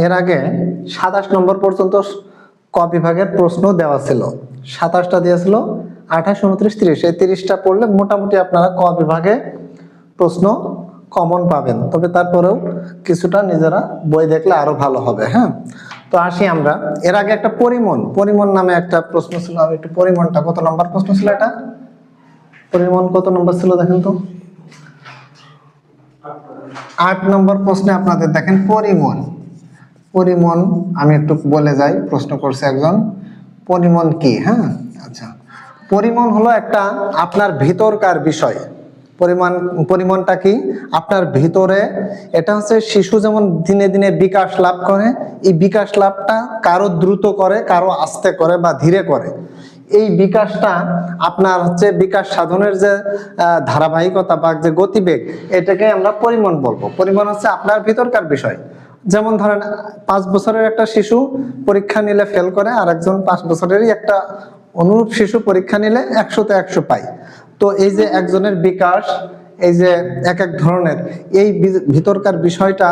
এর আগে 27 নম্বর পর্যন্ত ক বিভাগের প্রশ্ন দেওয়া ছিল। 27টা দিয়েছিল, 28, 29, 30, এই 30টা পড়লে মোটামুটি আপনারা ক বিভাগে প্রশ্ন কমন পাবেন। তবে তারপরেও কিছুটা নিজেরা বই দেখলে আরো ভালো হবে। হ্যাঁ, তো আসি আমরা। এর আগে একটা পরিমণ নামে একটা প্রশ্ন ছিল। আমি একটু পরিমণটা কত নম্বর প্রশ্ন ছিল, এটা পরিমণ কত নম্বর ছিল দেখেন তো। 8 নম্বর প্রশ্নে আপনাদের দেখেন পরিমণ আমি একটু বলে যাই, প্রশ্ন করছে একজন, পরিমণ কি? হ্যাঁ, আচ্ছা, পরিমণ হলো একটা আপনার ভিতরকার বিষয়। পরিমণটা কি? আপনার ভিতরে, এটা হচ্ছে শিশু যেমন দিনে দিনে বিকাশ লাভ করে, এই বিকাশ লাভটা কারো দ্রুত করে, কারো আস্তে করে বা ধীরে করে। এই বিকাশটা আপনার হচ্ছে বিকাশ সাধনের যে ধারাবাহিকতা বা যে গতিবেগ, এটাকে আমরা পরিমণ বলবো। পরিমণ হচ্ছে আপনার ভিতরকার বিষয়। যেমন ধরেন 5 বছরের একটা শিশু পরীক্ষা নিলে ফেল করে, আর একজন 5 বছরেরই একটা অনুরূপ শিশু পরীক্ষা নিলে 100-তে 100 পায়। তো এই যে একজনের বিকাশ, এই যে এক এক ধরনের এই ভিতরকার বিষয়টা,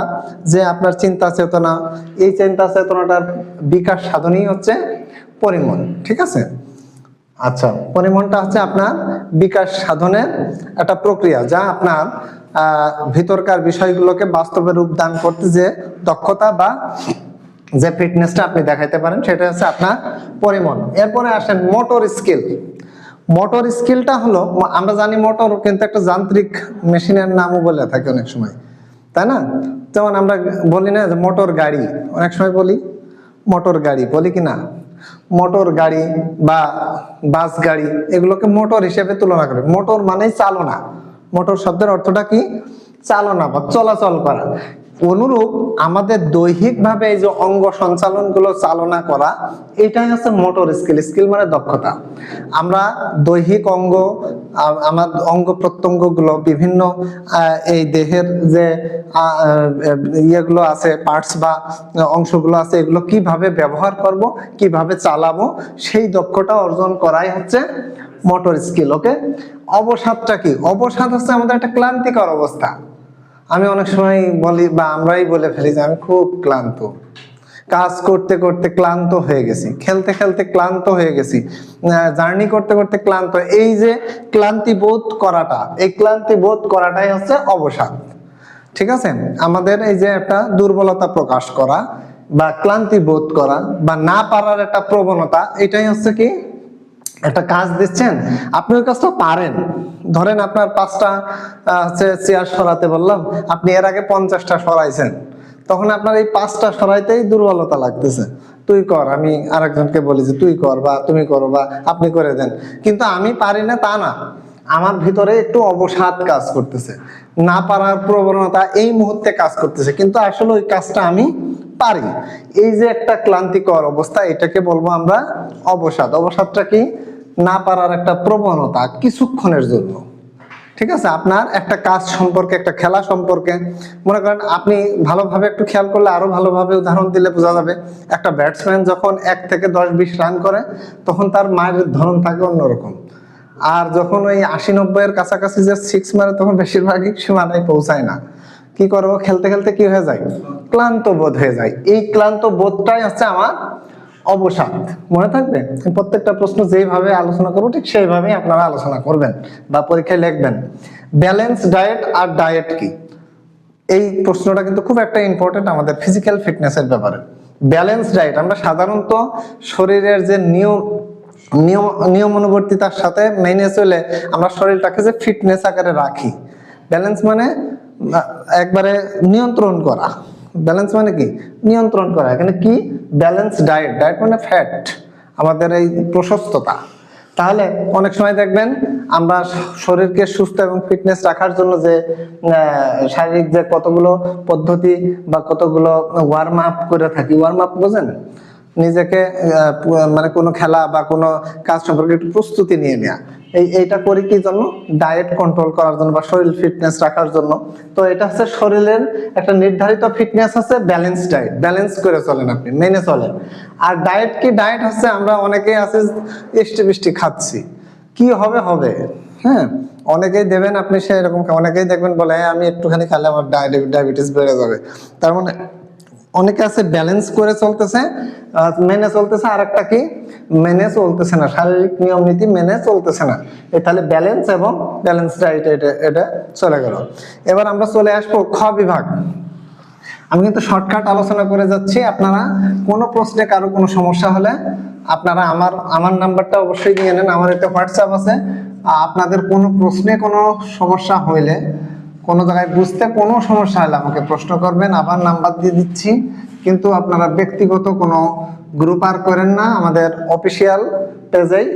যে আপনার চিন্তা চেতনা, এই চিন্তা চেতনাটার বিকাশ সাধনই হচ্ছে পরিমণ। ঠিক আছে? আচ্ছা, পরিমণটা হচ্ছে আপনার বিকাশ সাধনের একটা প্রক্রিয়া, যা আপনার ভিতরকার বিষয়গুলোকে বাস্তবে রূপ দান করতে যে দক্ষতা বা যে ফিটনেসটা আপনি দেখাইতে পারেন, সেটা হচ্ছে আপনার পরিমণ। এরপরে আসেন মোটর স্কিল। মোটর স্কিলটা হলো, আমরা জানি মোটর কিন্তু একটা যান্ত্রিক মেশিনের নামও বলে থাকি অনেক সময়, তাই না? যেমন আমরা বলি না যে মোটর গাড়ি, অনেক সময় বলি মোটর গাড়ি, বলি কি না? মোটর গাড়ি বা বাস গাড়ি, এগুলোকে মোটর হিসেবে তুলনা করে। মোটর মানেই চালনা। মোটর শব্দের অর্থটা কি? চালনা বা চলাচল করা। অনুরূপ আমাদের দৈহিকভাবে এই যে অঙ্গ সঞ্চালন গুলো চালনা করা, এটাই হচ্ছে মোটর স্কিল। স্কিল মানে দক্ষতা। আমরা দৈহিক অঙ্গ, আমার অঙ্গ প্রত্যঙ্গ গুলো, বিভিন্ন এই দেহের যে ইয়েগুলো আছে, পার্টস বা অংশগুলো আছে, এগুলো কিভাবে ব্যবহার করব, কিভাবে চালাবো, সেই দক্ষতা অর্জন করাই হচ্ছে মোটর স্কিল। ওকে, অবসাদটা কি? অবসাদ হচ্ছে আমাদের একটা ক্লান্তিকর অবস্থা। আমি অনেক সময় বলি, বা আমরাই বলে ফেলি যে আমি খুব ক্লান্ত, কাজ করতে করতে ক্লান্ত হয়ে গেছি, খেলতে খেলতে ক্লান্ত হয়ে গেছি, জার্নি করতে করতে ক্লান্ত। এই যে ক্লান্তি বোধ করাটা, এই ক্লান্তি বোধ করাটাই হচ্ছে অবসাদ। ঠিক আছে? আমাদের এই যে একটা দুর্বলতা প্রকাশ করা বা ক্লান্তি বোধ করা বা না পারার একটা প্রবণতা, এটাই হচ্ছে কি? একটা কাজ দিচ্ছেন, আপনি ওই কাজটা পারেন, ধরেন আপনার 5টা হচ্ছে চেয়ার সরাতে বললাম, আপনি এর আগে 50টা সরাইছেন, তখন আপনার এই 5টা সরাইতেই দুর্বলতা লাগতেছে। তুই কর, আমি আরেকজনকে বলি যে তুই কর বা তুমি করো বা আপনি করে দেন, কিন্তু আমি পারি না তা না, আমার ভিতরে একটু অবসাদ কাজ করতেছে, না পারার প্রবণতা এই মুহূর্তে কাজ করতেছে, কিন্তু আসলে ওই কাজটা আমি পারি। এই যে একটা ক্লান্তিকর অবস্থা, এটাকে বলবো আমরা অবসাদ। অবসাদটা কি? না পারার একটা প্রবণতা কিছুক্ষণের জন্য। ঠিক আছে? আপনার একটা কাজ সম্পর্কে, একটা খেলা সম্পর্কে মনে করেন, আপনি ভালোভাবে একটু খেয়াল করলে আরো ভালোভাবে উদাহরণ দিলে বোঝা যাবে। একটা ব্যাটসম্যান যখন 1 থেকে 10-20 রান করে, তখন তার মায়ের ধরন থাকে অন্যরকম। আর যখন ওই 80-90 এর কাছাকাছি যে 6 মারে, তখন বেশিরভাগই সীমানায় পৌঁছায় না। কি করবো? খেলতে খেলতে কি হয়ে যায়? ক্লান্ত বোধ হয়ে যায়। এই ক্লান্ত বোধটাই হচ্ছে আমার অবসাদ। মনে থাকবে, প্রত্যেকটা প্রশ্ন যেভাবে আলোচনা করবো ঠিক সেইভাবেই আপনারা আলোচনা করবেন বা পরীক্ষায় লিখবেন। ব্যালেন্স ডায়েট আর ডায়েট কি? এই প্রশ্নটা কিন্তু খুব একটা ইম্পর্টেন্ট আমাদের ফিজিক্যাল ফিটনেসের ব্যাপারে। ব্যালেন্স ডায়েট, আমরা সাধারণত শরীরের যে নিয়ম অনুবর্তিতার সাথে মেনে চলে আমরা শরীরটাকে যে ফিটনেস আকারে রাখি। ব্যালেন্স মানে একবারে নিয়ন্ত্রণ করা। ব্যালেন্স মানে কি? নিয়ন্ত্রণ করা। এখানে কি? Balance diet. ডায়েট মানে ফ্যাট, আমাদের এই প্রশস্ততা। তাহলে অনেক সময় দেখবেন আমরা শরীরকে সুস্থ এবং ফিটনেস রাখার জন্য যে শারীরিক যে কতগুলো পদ্ধতি বা কতগুলো ওয়ার্ম আপ করে থাকি। ওয়ার্ম আপ বোঝেন? নিজেকে মানে কোনো খেলা বা কোনো কাজ সম্পর্কে একটু প্রস্তুতি নিয়ে নেওয়া। এইটা করি কি জন্য? ডায়েট কন্ট্রোল করার জন্য বা শরীর ফিটনেস রাখার জন্য। তো এটা হচ্ছে শরীরের একটা নির্ধারিত ফিটনেস আছে, ব্যালেন্স ডায়েট। ব্যালেন্স করে চলেন, আপনি মেনে চলেন। আর ডায়েট কি? ডায়েট হচ্ছে আমরা অনেকেই আছে ইষ্টি বৃষ্টি খাচ্ছি, কি হবে হবে। হ্যাঁ, অনেকেই দেবেন আপনি সেরকম, অনেকেই দেখবেন বলে আমি একটুখানি খেলে আমার ডায়াবেটিস বেড়ে যাবে। তার মানে অনেকে আছে ব্যালেন্স করে চলতেছে, মেনে চলতেছে, আর একটা কি মেনে চলতেছে না, শারীরিক নিয়ম নীতি মেনে চলতেছে না। তাহলে ব্যালেন্স এবং ব্যালেন্স ডায়েট এটা চলে গেল। এবার আমরা চলে আসবো খ বিভাগ। আমি কিন্তু শর্টকাট আলোচনা করে যাচ্ছি, আপনারা কোনো প্রশ্নে কারো কোনো সমস্যা হলে আপনারা আমার নাম্বারটা অবশ্যই নিয়ে নেন, আমার একটা হোয়াটসঅ্যাপ আছে। আপনাদের কোনো প্রশ্নে কোনো সমস্যা হইলে, কোনো জায়গায় বুঝতে কোনো সমস্যা হলে আমাকে প্রশ্ন করবেন, আবার নাম্বার দিয়ে দিচ্ছি। কিন্তু আপনারা ব্যক্তিগত কোনো গ্রুপ আর করেন না, আমাদের অফিসিয়াল পেজেই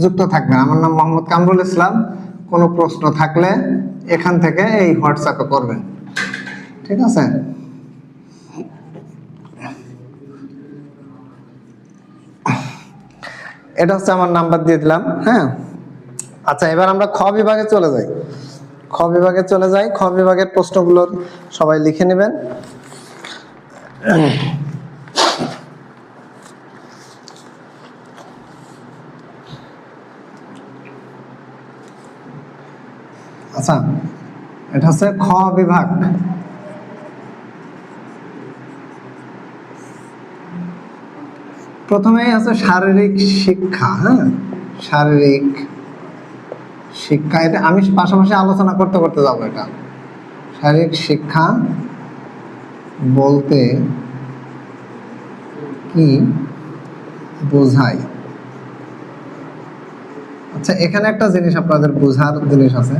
যুক্ত থাকবেন। আমার নাম মোহাম্মদ কামরুল ইসলাম। কোনো প্রশ্ন থাকলে এখান থেকে এই হোয়াটসঅ্যাপে করবেন, ঠিক আছে? এটা হচ্ছে আমার নাম্বার দিয়ে দিলাম, হ্যাঁ। আচ্ছা, এবার আমরা খ বিভাগে চলে যাই। খ বিভাগের প্রশ্নগুলো সবাই লিখে নেবেন। আচ্ছা, এটা হচ্ছে খ বিভাগ। প্রথমেই আছে শারীরিক শিক্ষা, হ্যাঁ, শারীরিক শিক্ষা। এটা আমি পাশাপাশি আলোচনা করতে করতে যাবো। এটা শারীরিক শিক্ষা বলতে কি বোঝায়? আচ্ছা, এখানে একটা জিনিস আপনাদের বোঝার জিনিস আছে,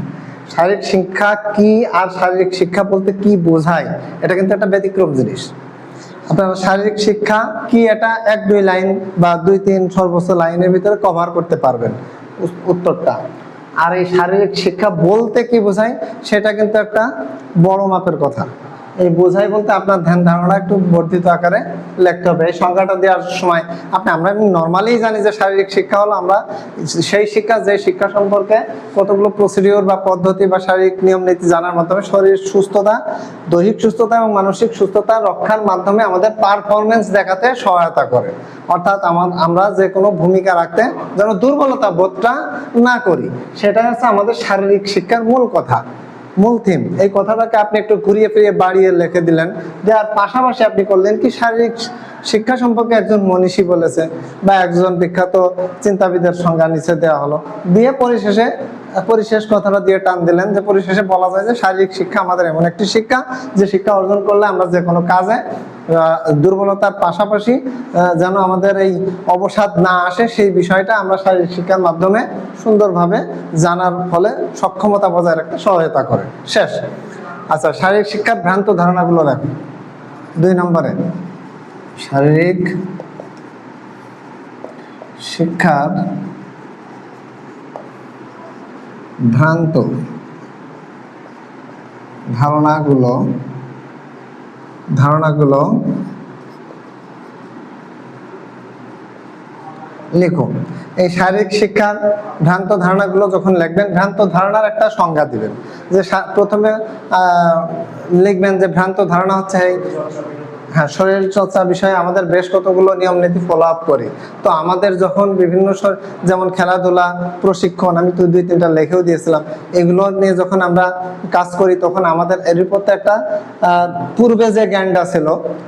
শারীরিক শিক্ষা কি আর শারীরিক শিক্ষা বলতে কি বোঝায়, এটা কিন্তু একটা ব্যতিক্রম জিনিস। আপনারা শারীরিক শিক্ষা কি এটা 1-2 লাইন বা 2-3 সর্বোচ্চ লাইনের ভিতরে কভার করতে পারবেন উত্তরটা। আর এই শারীরিক শিক্ষা বলতে কি বোঝায় সেটা কিন্তু একটা বড় মাপের কথা। এই বোঝাই বলতে আপনার ধ্যান ধারণা একটু বর্ধিত আকারে লিখতে হবে। এই সংজ্ঞাটা দেওয়ার সময় আমরা নর্মালি জানি যে শারীরিক শিক্ষা হলো আমরা সেই শিক্ষা, যে শিক্ষা সম্পর্কে কতগুলো প্রসিডিওর বা পদ্ধতি বা শারীরিক নিয়ম নীতি জানার মাধ্যমে শরীর সুস্থতা, দৈহিক সুস্থতা এবং মানসিক সুস্থতা রক্ষার মাধ্যমে আমাদের পারফরমেন্স দেখাতে সহায়তা করে। অর্থাৎ আমরা যে কোনো ভূমিকা রাখতে যেন দুর্বলতা বোধটা না করি, সেটা হচ্ছে আমাদের শারীরিক শিক্ষার মূল কথা, মূল থিম। এই কথাটাকে আপনি একটু ঘুরিয়ে ফিরিয়ে বাড়িয়ে লিখে দিলেন, যে আর পাশাপাশি আপনি করলেন কি শারীরিক শিক্ষা সম্পর্কে একজন মনীষী বলেছে বা একজন বিখ্যাত চিন্তাবিদের সংজ্ঞা নিচে দেওয়া হলো, দিয়ে পরিশেষ কথাটা দিয়ে টান দিলেন, যে পরিশেষে বলা যায় যে শারীরিক শিক্ষা আমাদের এমন একটি শিক্ষা, যে শিক্ষা অর্জন করলে আমরা যে কোনো কাজে দুর্বলতার পাশাপাশি যেন আমাদের এই অবসাদ না আসে, সেই বিষয়টা আমরা শারীরিক শিক্ষার মাধ্যমে সুন্দরভাবে জানার ফলে সক্ষমতা বজায় রাখতে সহায়তা করে। শেষ। আচ্ছা, শারীরিক শিক্ষার ভ্রান্ত ধারণাগুলো দেখো 2 নম্বরে। শারীরিক শিক্ষার ভ্রান্ত ধারণাগুলো লিখো। এই শারীরিক শিক্ষার ভ্রান্ত ধারণাগুলো যখন লিখবেন, ভ্রান্ত ধারণার একটা সংজ্ঞা দিবেন। যে প্রথমে লিখবেন যে ভ্রান্ত ধারণা হচ্ছে হ্যাঁ, শরীর চর্চা বিষয়ে আমাদের বেশ কতগুলো নিয়ম নীতি ফলো আপ করি। তো আমাদের যখন বিভিন্ন যেমন খেলাধুলা, প্রশিক্ষণ, আমি তো 2-3টা লিখেও দিয়েছিলাম, এগুলো নিয়ে যখন আমরা কাজ করি তখন আমাদের এর প্রতি একটা পূর্বে যে জ্ঞানটা ছিল,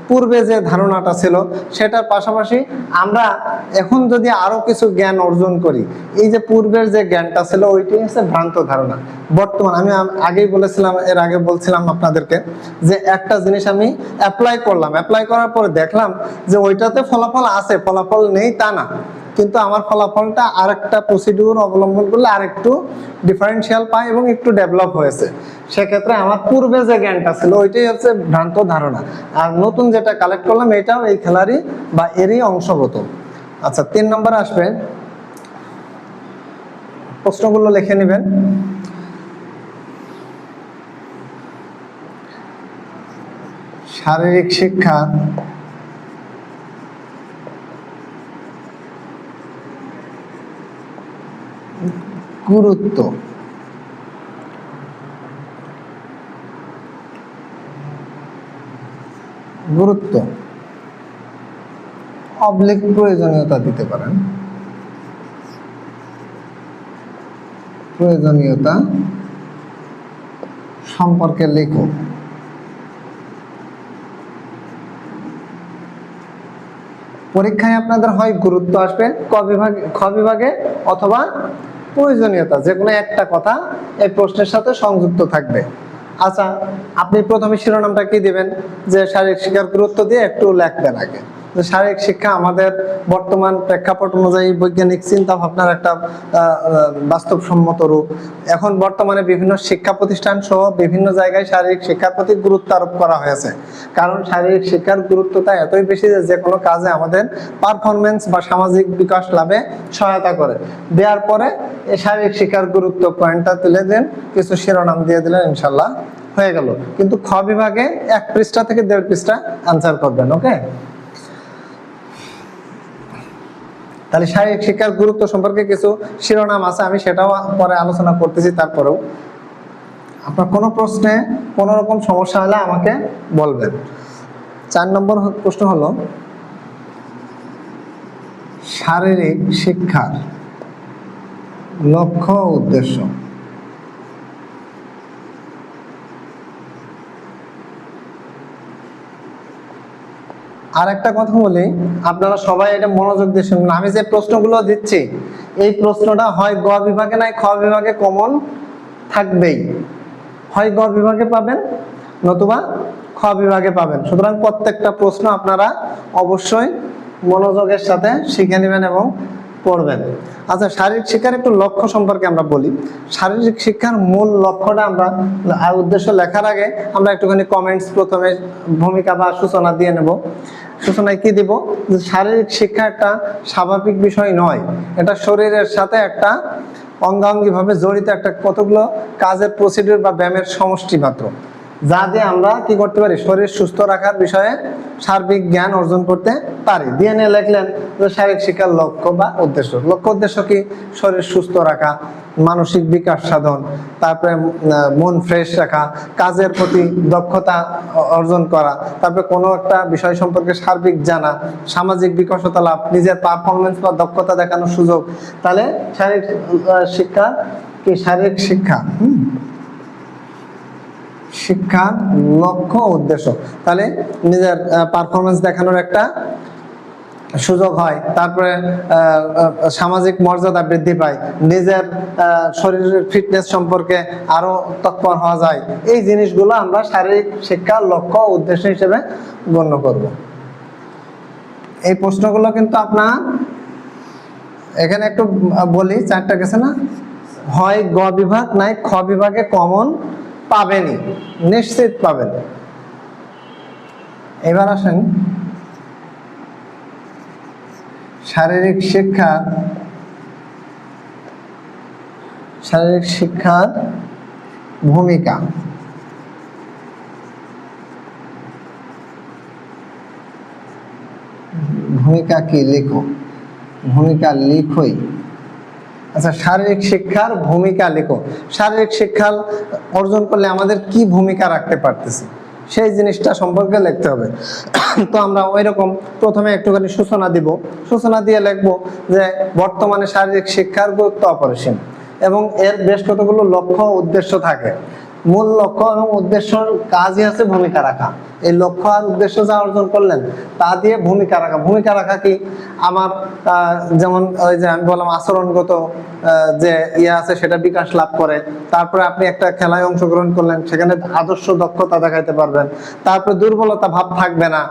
পূর্বে যে ধারণাটা ছিল, সেটার পাশাপাশি আমরা এখন যদি আরো কিছু জ্ঞান অর্জন করি, এই যে পূর্বের যে জ্ঞানটা ছিল ওইটাই হচ্ছে ভ্রান্ত ধারণা। বর্তমান আমি আগেই বলেছিলাম, এর আগে বলছিলাম আপনাদেরকে, যে একটা জিনিস আমি অ্যাপ্লাই করার পরে দেখলাম যে ওইটাতে ফলাফল আছে, ফলাফল নেই তা না, কিন্তু আমার ফলাফলটা আরেকটা প্রসিডিউর অবলম্বন করলে আরেকটু ডিফারেন্সিয়াল পাই এবং একটু ডেভেলপ হয়েছে। সেক্ষেত্রে আমার পূর্বে যে জ্ঞানটা ছিল ওইটাই হচ্ছে ভ্রান্ত ধারণা, আর নতুন যেটা কালেক্ট করলাম এটাও এই খেলারই বা এরই অংশগত। আচ্ছা, 3 নম্বরে আসবে, প্রশ্নগুলো লিখে নেবেন। শারীরিক শিক্ষা গুরুত্ব অবলিক প্রয়োজনীয়তা দিতে পারেন। প্রয়োজনীয়তা সম্পর্কে লেখো। পরীক্ষায় আপনাদের হয় গুরুত্ব আসবে খ বিভাগে অথবা প্রয়োজনীয়তা, যে কোনো একটা কথা এই প্রশ্নের সাথে সংযুক্ত থাকবে। আচ্ছা, আপনি প্রথমে শিরোনামটা কি দিবেন, যে শারীরিক শিক্ষার গুরুত্ব দিয়ে একটু লিখবেন আগে, যে শারীরিক শিক্ষা আমাদের বর্তমান প্রেক্ষাপট অনুযায়ী বৈজ্ঞানিক চিন্তা ভাবনার একটা বাস্তবসম্মত রূপ। এখন বর্তমানে বিভিন্ন শিক্ষা প্রতিষ্ঠান সহ বিভিন্ন জায়গায় শারীরিক শিক্ষার প্রতি গুরুত্ব আরোপ করা হয়েছে, কারণ শারীরিক শিক্ষার গুরুত্বটা এতই বেশি যে কোনো কাজে আমাদের পারফরমেন্স বা সামাজিক বিকাশ লাভে সহায়তা করে। দেওয়ার পরে এই শারীরিক শিক্ষার গুরুত্ব পয়েন্টটা তুলে দেন, কিছু শিরোনাম দিয়ে দিলেন, ইনশাল্লাহ হয়ে গেল। কিন্তু খ বিভাগে 1 পৃষ্ঠা থেকে 1.5 পৃষ্ঠা আনসার করবেন। ওকে, তাহলে শারীরিক শিক্ষার গুরুত্ব সম্পর্কে কিছু শিরোনাম আছে, আমি সেটাও পরে আলোচনা করতেছি। তারপরেও আপনার কোনো প্রশ্নে কোনো রকম সমস্যা হলে আমাকে বলবেন। 4 নম্বর প্রশ্ন হলো শারীরিক শিক্ষার লক্ষ্য ও উদ্দেশ্য। আর একটা কথা বলি, আপনারা সবাই এটা মনোযোগ দিয়ে শুনুন। আমি যে প্রশ্নগুলো দিচ্ছি এই প্রশ্নটা হয় গ বিভাগে নাই খ বিভাগে কমন থাকবেই, হয় গ বিভাগে পাবেন নতুবা খ বিভাগে পাবেন। সুতরাং প্রত্যেকটা প্রশ্ন আপনারা অবশ্যই মনোযোগের সাথে শিখে নেবেন এবং পড়বেন। আচ্ছা, শারীরিক শিক্ষার একটু লক্ষ্য সম্পর্কে আমরা বলি। শারীরিক শিক্ষার মূল লক্ষ্যটা আমরা উদ্দেশ্য লেখার আগে আমরা একটুখানি কমেন্টস প্রথমে ভূমিকা বা সূচনা দিয়ে নেব। সূচনায় কি দিব, যে শারীরিক শিক্ষা একটা স্বাভাবিক বিষয় নয়, এটা শরীরের সাথে একটা অঙ্গাঙ্গি ভাবে জড়িত একটা কতগুলো কাজের প্রসিডিউর বা ব্যায়ামের সমষ্টি মাত্র, যা দিয়ে আমরা কি করতে পারি, শরীর সুস্থ রাখার বিষয়ে সার্বিক জ্ঞান অর্জন করতে পারি। দিয়ে নিয়ে লিখলেন যে শারীরিক শিক্ষার লক্ষ্য বা উদ্দেশ্য। লক্ষ্য উদ্দেশ্য কি, শরীর সুস্থ রাখা, মানসিক বিকাশ সাধন, তারপরে মন ফ্রেশ রাখা, কাজের প্রতি দক্ষতা অর্জন করা, তারপরে কোনো একটা বিষয় সম্পর্কে সার্বিক জানা, সামাজিক বিকশতা লাভ, নিজের পারফরমেন্স বা দক্ষতা দেখানোর সুযোগ। তাহলে শারীরিক শিক্ষা কি, শারীরিক শিক্ষা শিক্ষার লক্ষ্য উদ্দেশ্য, তাহলে নিজের পারফরমেন্স দেখানোর একটা সুযোগ হয়, তারপরে সামাজিক মর্যাদা বৃদ্ধি পায়, নিজের শরীরের ফিটনেস সম্পর্কে আরো তৎপর হওয়া যায়। এই জিনিসগুলো আমরা শারীরিক শিক্ষার লক্ষ্য উদ্দেশ্য হিসেবে গণ্য করব। এই প্রশ্নগুলো কিন্তু আপনার এখানে একটু বলি, 4টা গেছে না, হয় গ বিভাগ নাই খ বিভাগে কমন পাবেনই, নিশ্চিত পাবেন। এবার আসেন শারীরিক শিক্ষার ভূমিকা। ভূমিকা কি লিখো, ভূমিকা লিখোই। আচ্ছা, শারীরিক শিক্ষার ভূমিকা লিখো। শারীরিক শিক্ষা অর্জন করলে আমাদের কি ভূমিকা রাখতে পারতেছি সেই জিনিসটা সম্পর্কে লিখতে হবে। তো আমরা ওই রকম প্রথমে একটুখানি সূচনা দিব, সূচনা দিয়ে লিখবো যে বর্তমানে শারীরিক শিক্ষার গুরুত্ব অপরিসীম এবং এর বেশ কতগুলো লক্ষ্য উদ্দেশ্য থাকে। মূল লক্ষ্য এবং উদ্দেশ্যর কাজই আছে ভূমিকা রাখা। এই লক্ষ্য আর উদ্দেশ্য যা অর্জন করলেন তা দিয়ে ভূমিকা রাখা। ভূমিকা রাখা কি, আমার যেমন ওই যে আমি বললাম আচরণগত যে আছে সেটা বিকাশ লাভ করে। তারপরে আপনি একটা খেলায় অংশগ্রহণ করলেন, সেখানে আদর্শ দক্ষতা দেখাইতে পারবেন। তারপরে দুর্বলতা ভাব থাকবে না।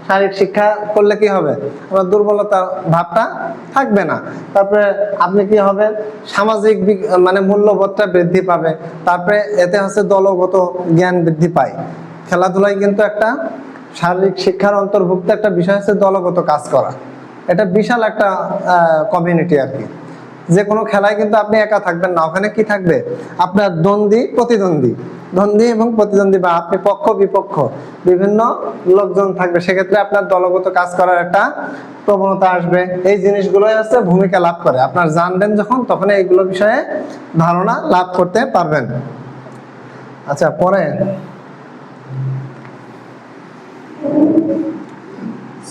শারীরিক শিক্ষা করলে কি হবে, আপনার দুর্বলতা ভাবটা থাকবে না। তারপরে আপনি কি হবে, সামাজিক মানে মূল্যবোধটা বৃদ্ধি পাবে। তারপরে এতে হচ্ছে দলগত জ্ঞান বৃদ্ধি পায়। খেলাধুলায় কিন্তু একটা শারীরিক শিক্ষার অন্তর্ভুক্ত একটা বিষয় হচ্ছে দলগত কাজ করা। এটা বিশাল একটা কমিউনিটি আর কি। যে কোনো খেলায় কিন্তু আপনি একা থাকবেন না, ওখানে কি থাকবে, আপনার দ্বন্দ্বী এবং প্রতিদ্বন্দ্বী বা আপনি পক্ষ বিপক্ষ বিভিন্ন লোকজন থাকবে। সেক্ষেত্রে আপনার দলগত কাজ করার একটা প্রবণতা আসবে। এই জিনিসগুলোই হচ্ছে ভূমিকা লাভ করে। আপনার জানবেন যখন, তখন এইগুলো বিষয়ে ধারণা লাভ করতে পারবেন। আচ্ছা, পরে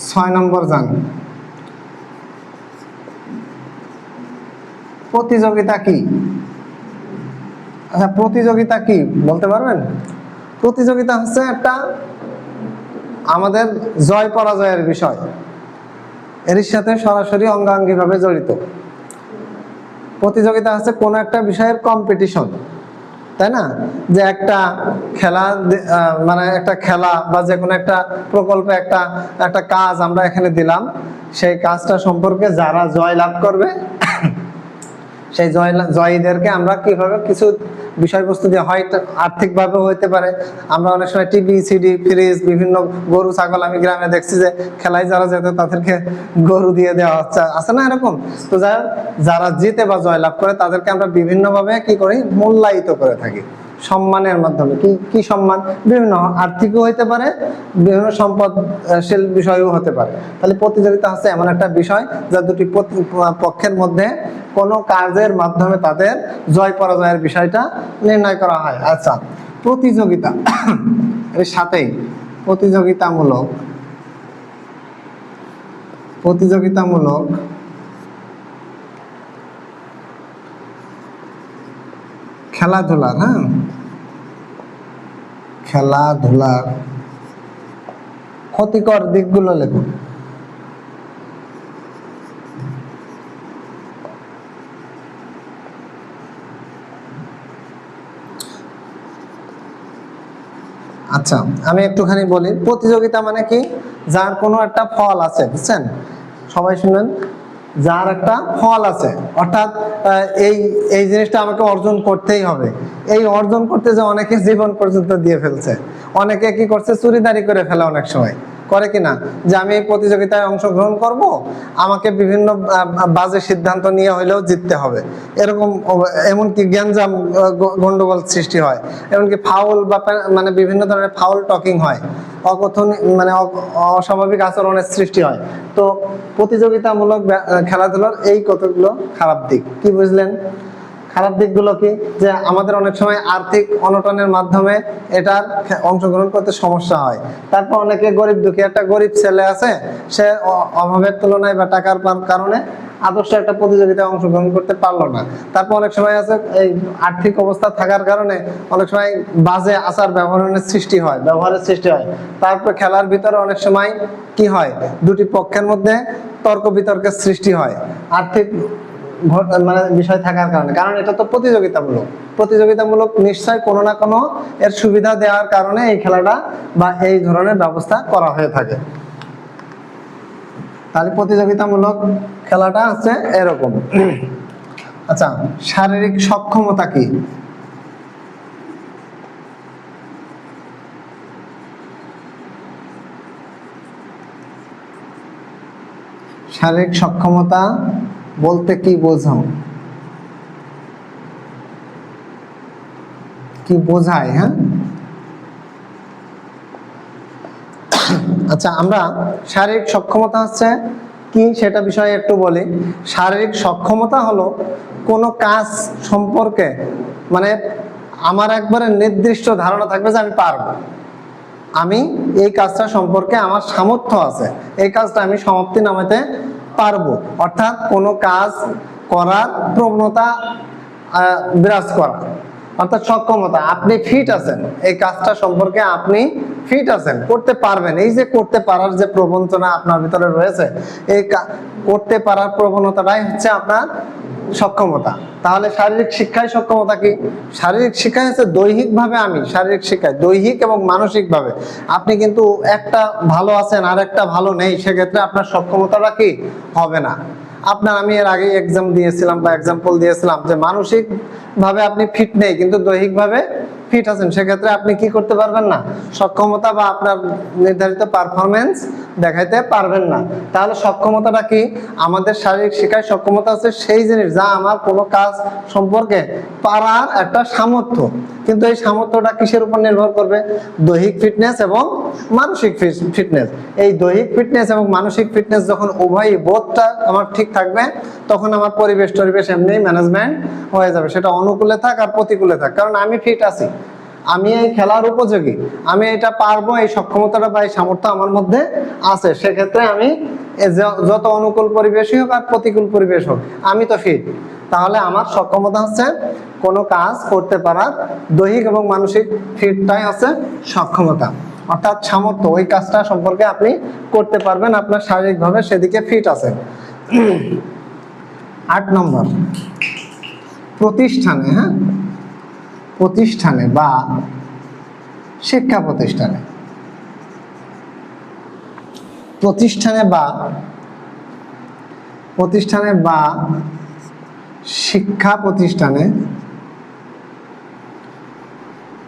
6 নম্বর যান, প্রতিযোগিতা কি। আচ্ছা, প্রতিযোগিতা কি বলতে পারবেন? প্রতিযোগিতা হচ্ছে একটা আমাদের জয় পরাজয়ের বিষয়। এর সাথে সরাসরি অঙ্গাঙ্গিভাবে জড়িত। প্রতিযোগিতা হচ্ছে কোনো একটা বিষয়ের কম্পিটিশন, তাই না? যে একটা খেলা মানে একটা খেলা বা যে কোনো একটা প্রকল্পে একটা কাজ আমরা এখানে দিলাম, সেই কাজটা সম্পর্কে যারা জয় লাভ করবে সেই জয়ীদেরকে আমরা কিভাবে কিছু বিষয়বস্তু দিয়ে, হয় আর্থিকভাবে হইতে পারে, আমরা অনেক সময় টিভি, সিডি, ফ্রিজ, বিভিন্ন গরু ছাগল, আমি গ্রামে দেখছি যে খেলায় যারা যেত তাদেরকে গরু দিয়ে দেওয়া হচ্ছে, আছে না এরকম? তো যারা জিতে বা জয়লাভ করে তাদেরকে আমরা বিভিন্নভাবে কি করি, মূল্যায়িত করে থাকি সম্মানের মাধ্যমে। কি কি সম্মান? বিভিন্ন আর্থিকও হইতে পারে, বিভিন্ন সম্পদশীল বিষয়ও হতে পারে। তাহলে প্রতিযোগিতা হচ্ছে এমন একটা বিষয় যা দুটি পক্ষের মধ্যে কোনো কাজের মাধ্যমে তাদের জয় পরাজয়ের বিষয়টা নির্ণয় করা হয়। আচ্ছা, প্রতিযোগিতা এর সাথেই প্রতিযোগিতামূলক খেলাধুলার, খেলাধুলার ক্ষতিকর দিকগুলো লেখুন। আচ্ছা, আমি একটুখানি বলি, প্রতিযোগিতা মানে কি, যার কোনো একটা ফল আছে, বুঝছেন? সবাই শুনেন, যার একটা ফল আছে, অর্থাৎ এই এই জিনিসটা আমাকে অর্জন করতেই হবে। এই অর্জন করতে যে অনেকে জীবন পর্যন্ত দিয়ে ফেলছে, অনেকে কি করছে, চুরিদারি করে ফেলে, অনেক সময় করে কিনা, যে আমি এই প্রতিযোগিতায় অংশগ্রহণ করব, আমাকে বিভিন্ন বাজে সিদ্ধান্ত নিয়ে হইলেও জিততে হবে, এরকম এমনকি গ্যাঞ্জাম গন্ডগোল সৃষ্টি হয়, এমনকি ফাউল বা মানে বিভিন্ন ধরনের ফাউল টকিং হয়, অকথন মানে অস্বাভাবিক আচরণের সৃষ্টি হয়। তো প্রতিযোগিতামূলক খেলাধুলার এই কতগুলো খারাপ দিক, কি বুঝলেন? খারাপ দিকগুলো কি, যে আমাদের অনেক সময় আর্থিক অনটনের মাধ্যমে এটার অংশগ্রহণ করতে সমস্যা হয়। তারপর অনেকে গরিব দুঃখী, একটা গরিব ছেলে আছে, সে অভাবের তুলনায় বা টাকার কারণে আদর্শ একটা প্রতিযোগিতায় অংশগ্রহণ করতে পারলো না। তারপর অনেক সময় আছে, এই আর্থিক অবস্থা থাকার কারণে অনেক সময় বাজে আচার ব্যবহারের সৃষ্টি হয়। তারপর খেলার ভিতরে অনেক সময় কি হয়, দুটি পক্ষের মধ্যে তর্ক বিতর্কের সৃষ্টি হয় আর্থিক মানে বিষয় থাকার কারণে, কারণ এটা তো প্রতিযোগিতামূলক নিশ্চয় কোনো না কোনো এর সুবিধা দেওয়ার কারণে এই খেলাটা বা এই ধরনের ব্যবস্থা করা হয়ে থাকে। তাহলে প্রতিযোগিতামূলক খেলাটা হচ্ছে এরকম। আচ্ছা, শারীরিক সক্ষমতা কি? শারীরিক সক্ষমতা বলতে কি বোঝাও, কি বোঝায়? আচ্ছা, আমরা শারীরিক সক্ষমতা হচ্ছে কি সেটা বিষয়ে একটু বলি। শারীরিক সক্ষমতা হলো কোনো কাজ সম্পর্কে, মানে আমার একবারে নির্দিষ্ট ধারণা থাকবে যে আমি পারবো, আমি এই কাজটা সম্পর্কে আমার সামর্থ্য আছে, এই কাজটা আমি সমাপ্তি নামাতে পারবো, অর্থাৎ কোনো কাজ করার প্রবণতা বিরাজ করা, অর্থাৎ সক্ষমতা। আপনি ফিট আছেন, এই কাজটা সম্পর্কে আপনি ফিট আছেন, করতে পারবেন, এই যে করতে পারার যে প্রবণতা আপনার ভিতরে রয়েছে, এই করতে পারার প্রবণতাটাই হচ্ছে আপনার সক্ষমতা। তাহলে শারীরিক শিক্ষায় সক্ষমতা কি? শারীরিক শিক্ষায় হচ্ছে দৈহিকভাবে, আমি শারীরিক শিক্ষায় দৈহিক এবং মানসিকভাবে আপনি কিন্তু একটা ভালো আছেন আর একটা ভালো নেই, সেক্ষেত্রে আপনার সক্ষমতাটা কি হবে না। আমি এর আগে এক্সাম্পল দিয়েছিলাম যে মানসিক ভাবে আপনি ফিট নেই কিন্তু দৈহিক ভাবে ফিট আছেন, সেক্ষেত্রে আপনি কি করতে পারবেন না, সক্ষমতা বা আপনার নির্ধারিত পারফরমেন্স দেখাইতে পারবেন না। তাহলে সক্ষমতাটা কি? আমাদের শারীরিক শিক্ষায় সক্ষমতা আছে সেই জিনিস যা আমার কোনো কাজ সম্পর্কে পারার একটা সামর্থ্য, কিন্তু এই সামর্থ্যটা কিসের উপর নির্ভর করবে? দৈহিক ফিটনেস এবং মানসিক ফিটনেস। এই দৈহিক ফিটনেস এবং মানসিক ফিটনেস যখন উভয়ই বোধটা আমার ঠিক থাকবে, তখন আমার পরিবেশ এমনি ম্যানেজমেন্ট হয়ে যাবে, সেটা অনুকূলে থাক আর প্রতিকূলে থাক, কারণ আমি ফিট আছি, আমি এই খেলার উপযোগী, আমি এটা পারবো, এই সক্ষমতাটা বা এই সামর্থ্য আমার মধ্যে আছে, সেক্ষেত্রে আমি যত অনুকূল পরিবেশই হোক আর প্রতিকূল পরিবেশ হোক আমি তো ফিট। তাহলে আমার সক্ষমতা হচ্ছে কোনো কাজ করতে পারার দৈহিক এবং মানসিক ফিটটাই হচ্ছে সক্ষমতা। অর্থাৎ সামর্থ্য, ওই কাজটা সম্পর্কে আপনি করতে পারবেন, আপনার শারীরিকভাবে সেদিকে ফিট আছেন। 8 নম্বর, প্রতিষ্ঠানে, হ্যাঁ, প্রতিষ্ঠানে বা শিক্ষা প্রতিষ্ঠানে, প্রতিষ্ঠানে বা শিক্ষা প্রতিষ্ঠানে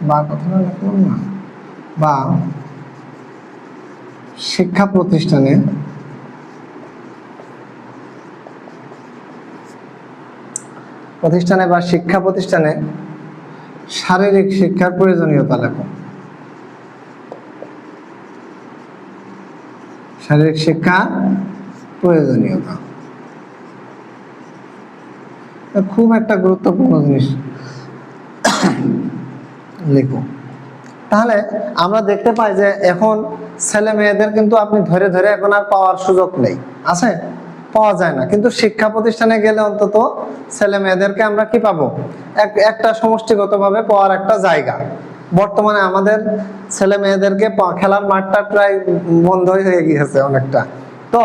বা কথাটা লিখলাম না, বা শিক্ষা প্রতিষ্ঠানে বা শিক্ষা প্রতিষ্ঠানে শারীরিক শিক্ষার প্রয়োজনীয়তা লেখো। শারীরিক শিক্ষা প্রয়োজনীয়তা খুব একটা গুরুত্বপূর্ণ জিনিস, লিখো। তাহলে আমরা দেখতে পাই যে এখন ছেলে মেয়েদের কিন্তু আপনি ধরে ধরে এখন আর পাওয়ার সুযোগ নেই, আছে, পাওয়া যায় না, কিন্তু শিক্ষা প্রতিষ্ঠানে গেলে অন্তত ছেলে মেয়েদেরকে আমরা কি পাবো, একটা সমষ্টিগতভাবে পাওয়ার একটা জায়গা। বর্তমানে আমাদের ছেলে মেয়েদেরকে খেলার মাঠটা প্রায় বন্ধই হয়ে গিয়েছে অনেকটা। তো